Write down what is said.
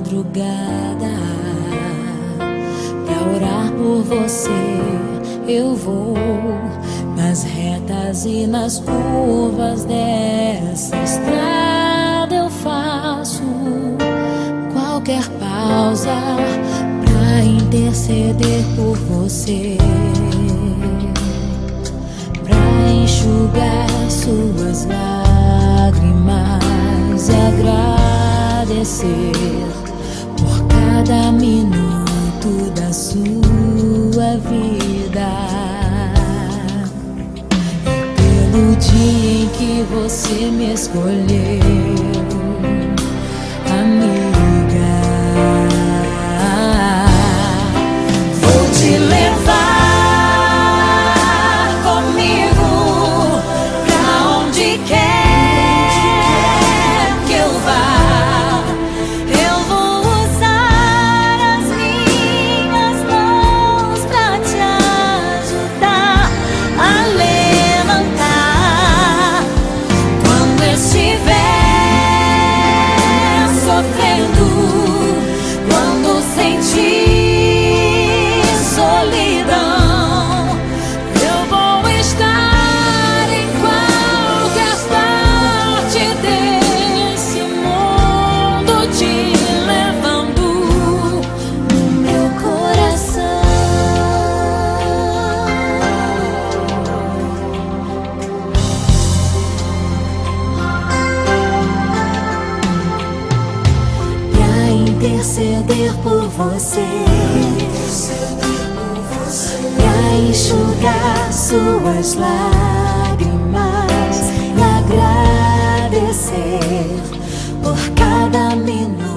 madrugada. Pra orar por você eu vou nas retas e nas curvas dessa estrada. Eu faço qualquer pausa pra interceder por você, pra enxugar suas lágrimas e agradecer por cada minuto da sua vida e pelo dia em que você me escolheu, amiga. Vou te levar comigo pra onde quer que eu vá. Eu vou usar as minhas mãos pra te ajudar a levantar quando estiver sofrendo, quando sentir solidão. Eu vou estar em qualquer parte desse mundo, te levando no meu coração. Pra interceder por você, pra enxugar suas lágrimas e agradecer por cada minuto